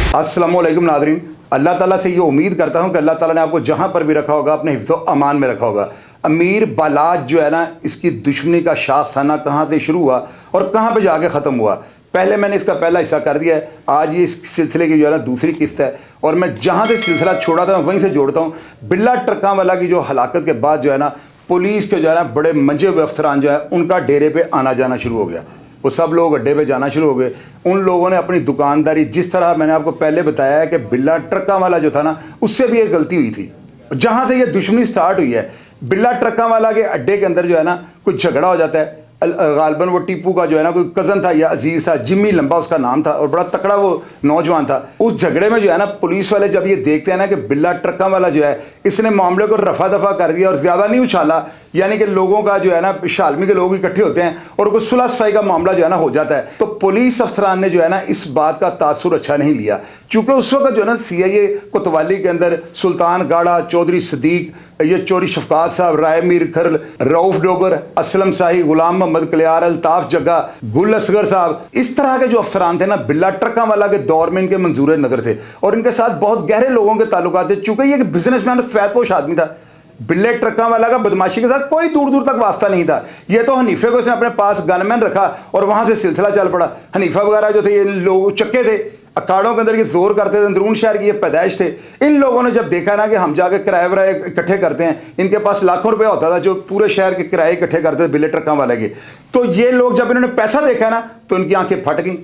अस्सलाम वालेकुम नाज़रीन, अल्लाह ताला से ये उम्मीद करता हूँ कि अल्लाह ताला ने आपको जहाँ पर भी रखा होगा अपने हिफ्ज़ो अमान में रखा होगा। अमीर बालाज जो है ना, इसकी दुश्मनी का शाखसाना कहाँ से शुरू हुआ और कहाँ पे जाके ख़त्म हुआ। पहले मैंने इसका पहला हिस्सा कर दिया है, आज ये इस सिलसिले की जो है ना दूसरी किस्त है और मैं जहाँ से सिलसिला छोड़ा था मैं वहीं से जोड़ता हूँ। बिल्ला ट्रकां वाला की जो हलाकत के बाद जो है ना, पुलिस के जो है ना बड़े मंजे हुए अफसरान जो है उनका डेरे पे आना जाना शुरू हो गया। वो सब लोग अड्डे पे जाना शुरू हो गए। उन लोगों ने अपनी दुकानदारी, जिस तरह मैंने आपको पहले बताया है कि बिल्ला ट्रकां वाला जो था ना, उससे भी एक गलती हुई थी। जहाँ से ये दुश्मनी स्टार्ट हुई है, बिल्ला ट्रकां वाला के अड्डे के अंदर जो है ना कोई झगड़ा हो जाता है। गालबन वो टीपू का जो है ना कोई कज़न था या अजीज़ था, जिम्मी लंबा उसका नाम था और बड़ा तकड़ा वो नौजवान था। उस झगड़े में जो है ना पुलिस वाले जब ये देखते हैं ना कि बिल्ला ट्रकां वाला जो है इसने मामले को रफा दफा कर दिया और ज़्यादा नहीं उछाला, यानी कि लोगों का जो है ना शालमी के लोग इकट्ठे होते हैं और कोई सुलह सफाई का मामला जो है ना हो जाता है, तो पुलिस अफसरान ने जो है ना इस बात का तासुर अच्छा नहीं लिया। चूँकि उस वक्त जो है ना CIA कोतवाली के अंदर सुल्तान गाड़ा, चौधरी सदीक, ये चोरी शफकात साहब, राय मीर खरल, रऊफ डोगर, असलम शाही, गुलाम मोहम्मद कलियार, अल्ताफ जग्गा, गुल असगर साहब, इस तरह के जो अफसरान थे ना बिल्ला ट्रकां वाला के दौर में इनके मंजूर नज़र थे और इनके साथ बहुत गहरे लोगों के ताल्लुकात थे। चूँकि ये बिजनेसमैन फैदपोश आदमी था, बिल्ले ट्रकां वाला का बदमाशी के साथ कोई दूर दूर तक वास्ता नहीं था। ये तो हनीफे को इसने अपने पास गनमैन रखा और वहाँ से सिलसिला चल पड़ा। हनीफा वगैरह जो थे ये लोग चक्के थे, अखाड़ों के अंदर ये जोर करते थे, अंदरून शहर की ये पैदाइश थे। इन लोगों ने जब देखा ना कि हम जाके किराए वराए इकट्ठे करते हैं, इनके पास लाखों रुपया होता था जो पूरे शहर के किराए इकट्ठे करते थे बिल्ले ट्रकां वाले के, तो ये लोग जब इन्होंने पैसा देखा ना तो इनकी आंखें फट गई।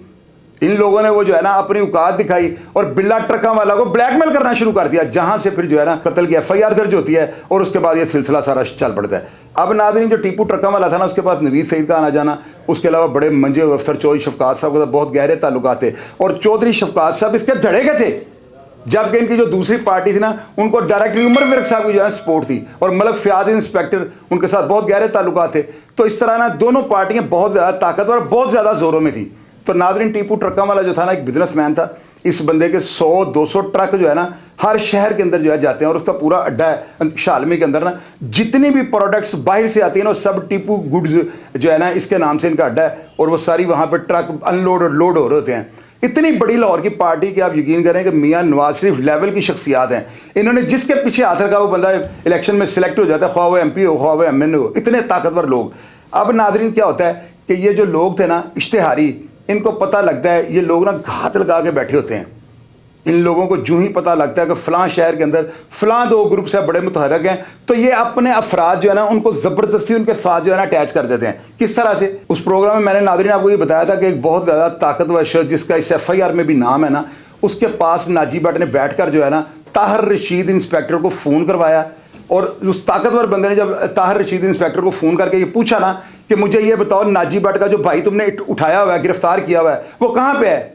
इन लोगों ने वो जो है ना अपनी औकात दिखाई और बिल्ला ट्रकां वाला को ब्लैकमेल करना शुरू कर दिया, जहां से फिर जो है ना कत्ल की FIR दर्ज होती है और उसके बाद ये सिलसिला सारा चल पड़ता है। अब नाज़रीन, जो टीपू ट्रकां वाला था ना, उसके पास नवीद सईद का आना जाना, उसके अलावा बड़े मंजे अफसर चौधरी शफकात साहब के साथ बहुत गहरे ताल्लुकात थे और चौधरी शफकात साहब इसके धड़े के थे। जबकि इनकी जो दूसरी पार्टी थी ना, उनको डायरेक्टली उमर विरक साहब की जो है सपोर्ट थी और मलक फयाज इंस्पेक्टर, उनके साथ बहुत गहरे ताल्लुकात थे। तो इस तरह ना दोनों पार्टियां बहुत ज़्यादा ताकतवर, बहुत ज़्यादा जोरों में थी। तो नाज़रीन, टीपू ट्रकां वाला जो था ना एक बिजनेसमैन था। इस बंदे के 100-200 ट्रक जो है ना हर शहर के अंदर जो है जाते हैं और उसका पूरा अड्डा है शालमी के अंदर ना। जितनी भी प्रोडक्ट्स बाहर से आती हैं ना, सब टीपू गुड्स जो है ना इसके नाम से इनका अड्डा है और वो सारी वहाँ पर ट्रक अनलोड और लोड हो रहे होते हैं। इतनी बड़ी लाहौर की पार्टी कि आप यकीन करें कि मियाँ नवाज शरीफ लेवल की शख्सियात हैं। इन्होंने जिसके पीछे हाथ रखा वो बंदा इलेक्शन में सिलेक्ट हो जाता है, ख्वाह वो MP हो, ख्वाह वो MN हो। इतने ताकतवर लोग। अब नाज़रीन, क्या होता है कि ये जो लोग थे ना इश्तेहारी, इनको पता लगता है, ये लोग ना घात लगा के बैठे होते हैं। इन लोगों को जो ही पता लगता है कि फ़लाँ शहर के अंदर फ़लाँ 2 ग्रुप से बड़े मुतहरक हैं, तो ये अपने अफराद जो है ना उनको ज़बरदस्ती उनके साथ जो है ना अटैच कर देते हैं। किस तरह से? उस प्रोग्राम में मैंने नाज़रीन आपको ये बताया था कि एक बहुत ज़्यादा ताकतवर शख्स जिसका इस FIR में भी नाम है ना, उसके पास नाजी भट्ट ने बैठ कर जो है ना ताहिर रशीद इंस्पेक्टर को फ़ोन करवाया और उस ताकतवर बंदे ने जब ताहिर रशीद इंस्पेक्टर को फ़ोन करके ये पूछा ना कि मुझे ये बताओ, नाजी भट्ट का जो भाई तुमने उठाया हुआ है, गिरफ्तार किया हुआ है, वो कहाँ पे है?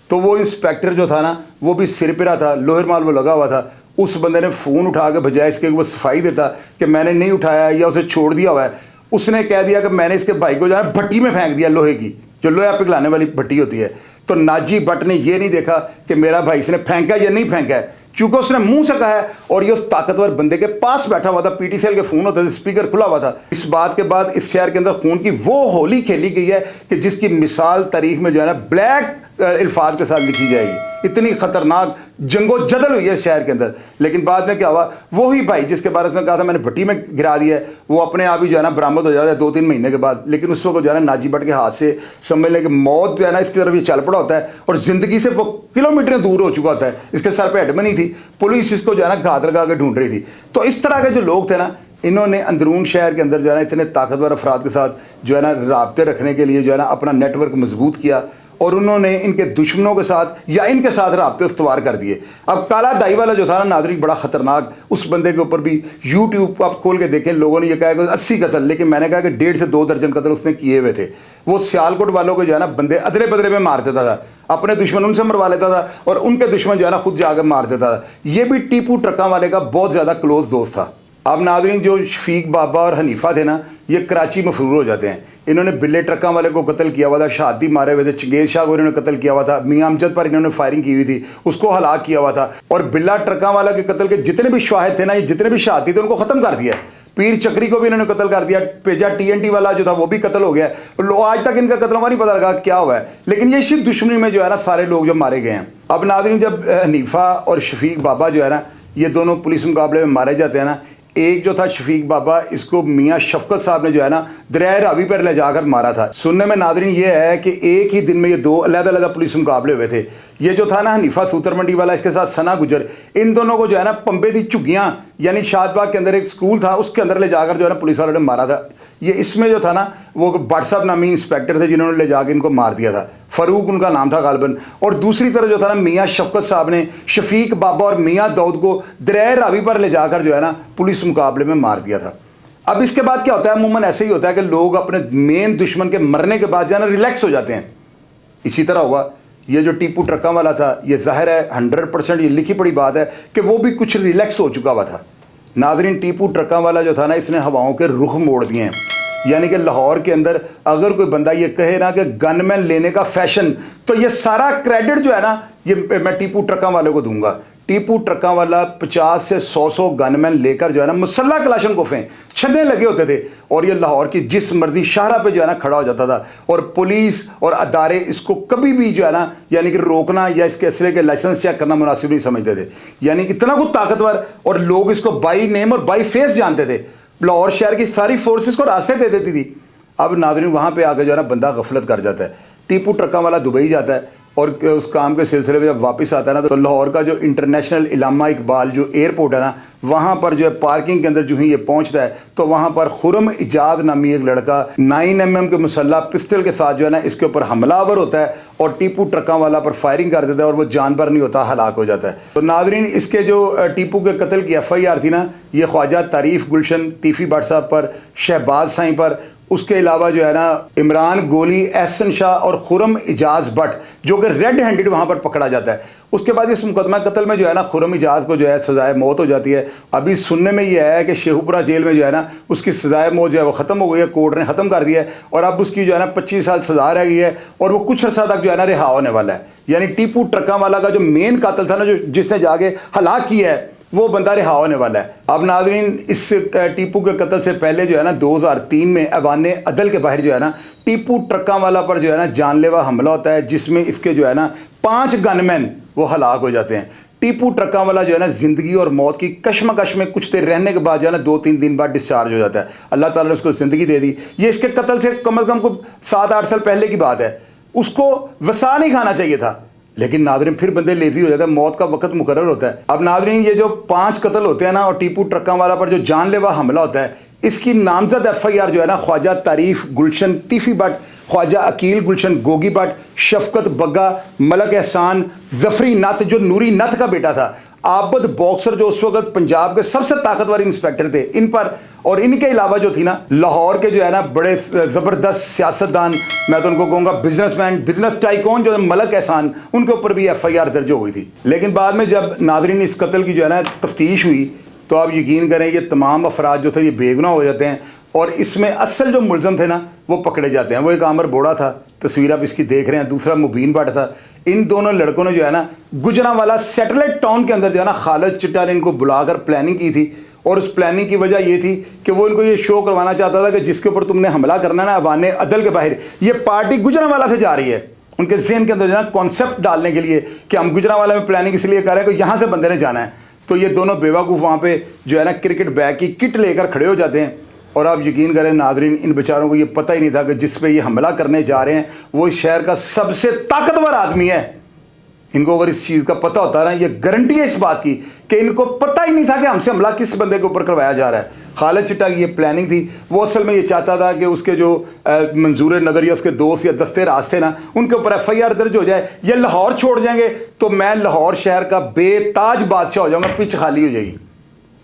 तो वो इंस्पेक्टर जो था ना वो भी सिरपिरा था, लोहर माल वो लगा हुआ था। उस बंदे ने फ़ोन उठा के बजाय इसके वो सफाई देता कि मैंने नहीं उठाया या उसे छोड़ दिया हुआ है, उसने कह दिया कि मैंने इसके भाई को जो है भट्टी में फेंक दिया, लोहे की, जो लोहा पिघलाने वाली भट्टी होती है। तो नाजी भट्ट ने ये नहीं देखा कि मेरा भाई इसने फेंका या नहीं फेंका है, क्योंकि उसने मुंह से कहा है और ये उस ताकतवर बंदे के पास बैठा हुआ था। PTCL के फ़ोन होते थे, स्पीकर खुला हुआ था। इस बात के बाद इस शहर के अंदर खून की वो होली खेली गई है कि जिसकी मिसाल तारीख में जो है ना ब्लैक अल्फाज के साथ लिखी जाएगी। इतनी ख़तरनाक जंगो जदल हुई है इस शहर के अंदर। लेकिन बाद में क्या हुआ, वही भाई जिसके बारे में कहा था मैंने भट्टी में गिरा दिया है, वो अपने आप ही जो है ना बरामद हो जाता है 2-3 महीने के बाद। लेकिन उस वक्त जो है ना नाजी भट्ट के हाथ से समझ लें कि मौत जो है ना इसकी तरफ ये चल पड़ा होता है और ज़िंदगी से वो किलोमीटर दूर हो चुका होता है। इसके सर पर हेडमनी थी, पुलिस इसको जो है ना घात लगा के ढूंढ रही थी। तो इस तरह के जो लोग थे ना, इन्होंने अंदरून शहर के अंदर जो है ना इतने ताकतवर अफराद के साथ जो है ना राब्ते रखने के लिए जो है ना अपना नेटवर्क मजबूत किया और उन्होंने इनके दुश्मनों के साथ या इनके साथ राब्ते इस्तवार कर दिए। अब काला दाई वाला जो था ना नाज़रीन, बड़ा ख़तरनाक, उस बंदे के ऊपर भी YouTube आप खोल के देखें, लोगों ने ये कहा कि 80 कत्ल, लेकिन मैंने कहा कि 1.5 से 2 दर्जन कत्ल उसने किए हुए थे। वो सियालकोट वालों को जो है ना बंदे अदले बदले में मार देता था, अपने दुश्मन उनसे मरवा लेता था और उनके दुश्मन जो है ना खुद जाकर मार देता था। ये भी टीपू ट्रकां वाले का बहुत ज़्यादा क्लोज दोस्त था। अब नाज़रीन, जो शफीक बाबा और हनीफा थे ना, ये कराची मफरूर हो जाते हैं। इन्होंने बिल्ले ट्रकां वाले को कत्ल किया हुआ था, शहादती मारे हुए थे, चंगेज़ शाह को इन्होंने कत्ल किया हुआ था, मियां अमजद पर इन्होंने फायरिंग की हुई थी, उसको हलाक किया हुआ था और बिल्ला ट्रकां वाला के कत्ल के जितने भी शवाहिद थे ना, ये जितने भी शहादती थे उनको ख़त्म कर दिया। पीर चक्री को भी इन्होंने कत्ल कर दिया, पेजा TNT वाला जो था वो भी कत्ल हो गया। आज तक इनका कत्ल नहीं पता लगा क्या हुआ है, लेकिन ये सिर्फ दुश्मनी में जो है ना सारे लोग जो मारे गए हैं। अब नाज़रीन, जब हनीफा और शफीक बाबा जो है ना ये दोनों पुलिस मुकाबले में मारे जाते हैं ना, एक जो था शफीक बाबा, इसको मियाँ शफकत साहब ने जो है ना दरिया रावी पर ले जाकर मारा था। सुनने में नाज़रीन ये है कि एक ही दिन में ये दो अलग-अलग पुलिस मुकाबले हुए थे। ये जो था ना हनीफा सूतर मंडी वाला, इसके साथ सना गुजर, इन दोनों को जो है ना पंबे की झुग्गियाँ यानी शादबाग के अंदर एक स्कूल था उसके अंदर ले जाकर जो है ना पुलिस वालों ने मारा था। ये इसमें जो था ना वो भट्ट साहब नामी इंस्पेक्टर थे जिन्होंने ले जाकर इनको मार दिया था, फ़रूक उनका नाम था गालबन। और दूसरी तरफ जो था ना मियाँ शफकत साहब ने शफीक बाबा और मियाँ दाऊद को दरिया रावी पर ले जाकर जो है ना पुलिस मुकाबले में मार दिया था। अब इसके बाद क्या होता है, अमूमन ऐसे ही होता है कि लोग अपने मेन दुश्मन के मरने के बाद जो है ना रिलैक्स हो जाते हैं। इसी तरह हुआ ये जो टीपू ट्रक्का वाला था, ये ज़ाहिर है 100% ये लिखी पड़ी बात है कि वो भी कुछ रिलैक्स हो चुका हुआ था। नाज़रीन, टीपू ट्रक्का वाला जो था ना इसने हवाओं के रुख मोड़ दिए हैं। यानी कि लाहौर के अंदर अगर कोई बंदा ये कहे ना कि गनमैन लेने का फैशन, तो ये सारा क्रेडिट जो है ना ये मैं टीपू ट्रक्का वाले को दूंगा। टीपू ट्रक्का वाला 50 से 100 गनमैन लेकर जो है ना मुसल्ला कलाशन कोफें छन्ने लगे होते थे और ये लाहौर की जिस मर्जी शाहरा पे जो है ना खड़ा हो जाता था और पुलिस और अदारे इसको कभी भी जो है ना यानी कि रोकना या इसके असले के लाइसेंस चेक करना मुनासिब नहीं समझते थे। यानी कि इतना कुछ ताकतवर, और लोग इसको बाई नेम और बाई फेस जानते थे। लाहौर शहर की सारी फोर्सेस को रास्ते दे देती थी। अब नाज़रीन वहाँ पे आकर जो है ना बंदा गफलत कर जाता है। टीपू ट्रक्का वाला दुबई जाता है और उस काम के सिलसिले में जब वापस आता है ना तो लाहौर का जो इंटरनेशनल इलामा इकबाल जो एयरपोर्ट है ना वहाँ पर जो है पार्किंग के अंदर जो ही ये पहुँचता है तो वहाँ पर खुरम इजाद नामी एक लड़का 9mm के मुसल्ला पिस्टल के साथ जो है ना इसके ऊपर हमलावर होता है और टीपू ट्रक्का वाला पर फायरिंग कर देता है और वो जानवर नहीं होता, हलाक हो जाता है। तो नाज़रीन, इसके जो टीपू के कत्ल की FIR थी ना ये ख्वाजा तारीफ गुलशन तीफ़ी भट्ट साहब पर, शहबाज साईं पर, उसके अलावा जो है ना इमरान गोली, एहसन शाह और खुरम इजाज भट्ट जो कि रेड हैंडेड वहाँ पर पकड़ा जाता है। उसके बाद इस मुकदमा कत्ल में जो है ना खुरम इजाज को जो है सजाए मौत हो जाती है। अभी सुनने में ये है कि शेखुपुरा जेल में जो है ना उसकी सजाए मौत जो है वो ख़त्म हो गई है, कोर्ट ने ख़त्म कर दिया है और अब उसकी जो है ना 25 साल सजा रह गई है और वो कुछ अर्सा तक जो है ना रिहा होने वाला है। यानी टीपू ट्रक्का वाला का जो मेन कातिल था ना जो जिसने जाके हलाक किया है वो बंदा रिहा होने वाला है। अब नाज़रीन, इस टीपू के कत्ल से पहले जो है ना 2003 में ऐवाने अदल के बाहर जो है ना टीपू ट्रक्का वाला पर जो है ना जानलेवा हमला होता है जिसमें इसके जो है ना 5 गनमैन वो हलाक हो जाते हैं। टीपू ट्रक्का वाला जो है ना ज़िंदगी और मौत की कश्मकश में कुछ देर रहने के बाद जो है ना 2-3 दिन बाद डिस्चार्ज हो जाता है। अल्लाह ताला ने उसको ज़िंदगी दे दी। ये इसके कत्ल से कम अज़ कम 7-8 साल पहले की बात है। उसको वसा नहीं खाना चाहिए था, लेकिन नाज़रीन फिर बंदे लेजी हो जाते हैं, मौत का वक्त मुकर्रर होता है। अब नाज़रीन, ये जो 5 कत्ल होते हैं ना और टीपू ट्रक्का वाला पर जो जानलेवा हमला होता है इसकी नामजद FIR जो है ना ख्वाजा तारीफ गुलशन तीफ़ी भट्ट, ख्वाजा अकील गुलशन गोगी भट्ट, शफकत बग्गा, मलक एहसान, जफरी नत जो नूरी नत का बेटा था, आबद बॉक्सर जो उस वक्त पंजाब के सबसे ताकतवर इंस्पेक्टर थे, इन पर, और इनके अलावा जो थी ना लाहौर के जो है ना बड़े ज़बरदस्त सियासतदान, मैं तो उनको कहूँगा बिजनेसमैन, बिजनेस टाइकॉन जो है मलक एहसान, उनके ऊपर भी FIR दर्ज हो गई थी। लेकिन बाद में जब नाज़रीन इस कत्ल की जो है ना तफ्तीश हुई तो आप यकीन करें ये तमाम अफराद जो थे ये बेगुनाह हो जाते हैं और इसमें असल जो मुलज़म थे ना वो पकड़े जाते हैं। वो एक आमर बोड़ा था, तस्वीर आप इसकी देख रहे हैं, दूसरा मुबीन भट्ट था। इन दोनों लड़कों ने जो है ना गुजरांवाला सैटेलाइट टाउन के अंदर जो है ना खालिद चिट्टा ने इनको बुलाकर प्लानिंग की थी और उस प्लानिंग की वजह ये थी कि वो इनको ये शो करवाना चाहता था कि जिसके ऊपर तुमने हमला करना ना अवाने अदल के बाहर, ये पार्टी गुजरांवाला से जा रही है। उनके जहन के अंदर जो है ना कॉन्सेप्ट डालने के लिए कि हम गुजरांवाला में प्लानिंग इसलिए कर रहे हैं कि यहाँ से बंदे ने जाना है। तो ये दोनों बेवकूफ़ वहाँ पे जो है ना क्रिकेट बैग की किट लेकर खड़े हो जाते हैं और आप यकीन करें नाज़रीन इन बेचारों को ये पता ही नहीं था कि जिस पे ये हमला करने जा रहे हैं वो इस शहर का सबसे ताकतवर आदमी है। इनको अगर इस चीज़ का पता होता ना, ये गारंटी है इस बात की कि इनको पता ही नहीं था कि हमसे हमला किस बंदे के ऊपर करवाया जा रहा है। खालिद चिट्टा की ये प्लानिंग थी, वो असल में ये चाहता था कि उसके जो मंजूर नज़र या उसके दोस्त या दस्ते राज थे ना उनके ऊपर FIR दर्ज हो जाए, ये लाहौर छोड़ जाएंगे तो मैं लाहौर शहर का बेताज बादशाह हो जाऊँगा, पिच खाली हो जाएगी।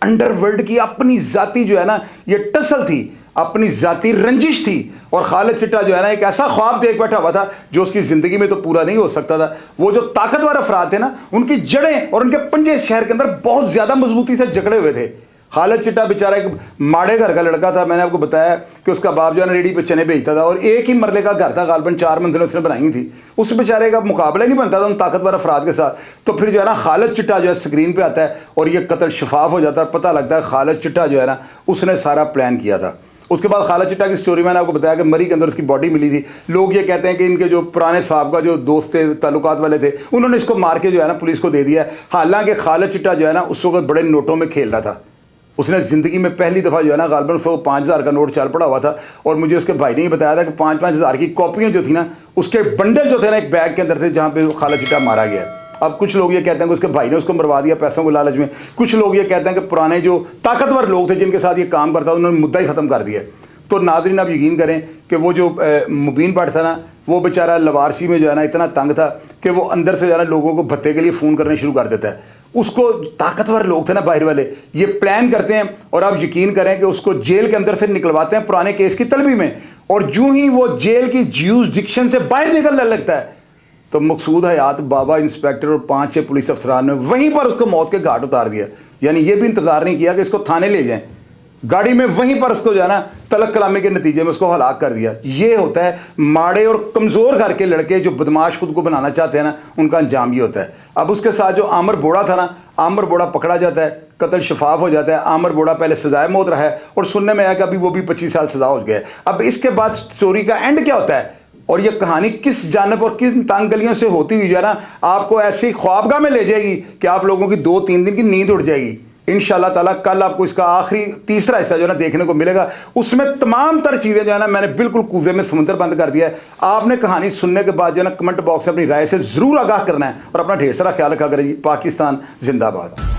अंडरवर्ल्ड की अपनी ज़ाती जो है ना ये टसल थी, अपनी ज़ाती रंजिश थी और खालिद चिट्टा जो है ना एक ऐसा ख्वाब देख बैठा हुआ था जो उसकी ज़िंदगी में तो पूरा नहीं हो सकता था। वो जो ताकतवर अफराद थे ना उनकी जड़ें और उनके पंजे शहर के अंदर बहुत ज़्यादा मजबूती से जकड़े हुए थे खालिद चिट्टा बेचारा एक माड़े घर का लड़का था। मैंने आपको बताया कि उसका बाप जो है ना रेडी पे चने बेचता था और एक ही मरले का घर था, गालबन 4 मंजिलें उसने बनाई थी। उस बेचारे का मुकाबला ही नहीं बनता था उन ताकतवर अफराद के साथ। तो फिर जो है ना खालिद चिट्टा जो है स्क्रीन पे आता है और ये कत्ल शफाफ हो जाता है, पता लगता है खालिद चिट्टा जो है ना उसने सारा प्लान किया था। उसके बाद खालिद चिट्टा की स्टोरी मैंने आपको बताया कि मरी के अंदर उसकी बॉडी मिली थी। लोग ये कहते हैं कि इनके जो पुराने साहब का जो दोस्त थे, ताल्लुकात वाले थे, उन्होंने इसको मार के जो है ना पुलिस को दे दिया है। हालांकि खालिद चिट्टा जो है ना उस वक्त बड़े नोटों में खेल रहा था। उसने ज़िंदगी में पहली दफ़ा जो है ना गालबन 5,000 का नोट चल पड़ा हुआ था और मुझे उसके भाई ने ही बताया था कि 5-5 हज़ार की कॉपियाँ जो थी ना उसके बंडल जो थे ना एक बैग के अंदर थे जहाँ पे खालिद चिट्टा मारा गया। अब कुछ लोग ये कहते हैं कि उसके भाई ने उसको मरवा दिया पैसों को लालच में। कुछ लोग ये कहते हैं कि पुराने जो ताकतवर लोग थे जिनके साथ ये काम करता उन्होंने मुद्दा ही ख़त्म कर दिया। तो नाज़रीन आप यकीन करें कि वो जो मुबीन भट्ट था ना वो बेचारा लवारसी में जो है ना इतना तंग था कि वो अंदर से जो है ना लोगों को भत्ते के लिए फ़ोन करने शुरू कर देता है। उसको ताकतवर लोग थे ना बाहर वाले, ये प्लान करते हैं और आप यकीन करें कि उसको जेल के अंदर से निकलवाते हैं पुराने केस की तलबी में। और जो ही वो जेल की ज्यूरिसडिक्शन से बाहर निकलने लगता है तो मकसूद हयात बाबा इंस्पेक्टर और 5-6 पुलिस अफसरान ने वहीं पर उसको मौत के घाट उतार दिया। यानी ये भी इंतजार नहीं किया कि इसको थाने ले जाएं, गाड़ी में वहीं पर उसको जो है ना तलक कलामी के नतीजे में उसको हलाक कर दिया। ये होता है माड़े और कमज़ोर घर के लड़के जो बदमाश खुद को बनाना चाहते हैं ना, उनका अंजाम ये होता है। अब उसके साथ जो आमिर बोड़ा था ना, आमिर बोड़ा पकड़ा जाता है, कत्ल शफाफ हो जाता है। आमिर बोड़ा पहले सजाए मौत रहा है और सुनने में आया कि अभी वो भी 25 साल सजा हो गया। अब इसके बाद स्टोरी का एंड क्या होता है और ये कहानी किस जानब और किस तंग गलियों से होती हुई जो है ना आपको ऐसी ख्वाबगाह में ले जाएगी कि आप लोगों की 2-3 दिन की नींद उड़ जाएगी। इंशाल्लाह ताला कल आपको इसका आखिरी तीसरा हिस्सा जो है ना देखने को मिलेगा। उसमें तमाम तर चीज़ें जो है ना मैंने बिल्कुल कूजे में समुद्र बंद कर दिया है। आपने कहानी सुनने के बाद जो है ना कमेंट बॉक्स में अपनी राय से ज़रूर आगाह करना है और अपना ढेर सारा ख्याल रखा करिए। पाकिस्तान जिंदाबाद।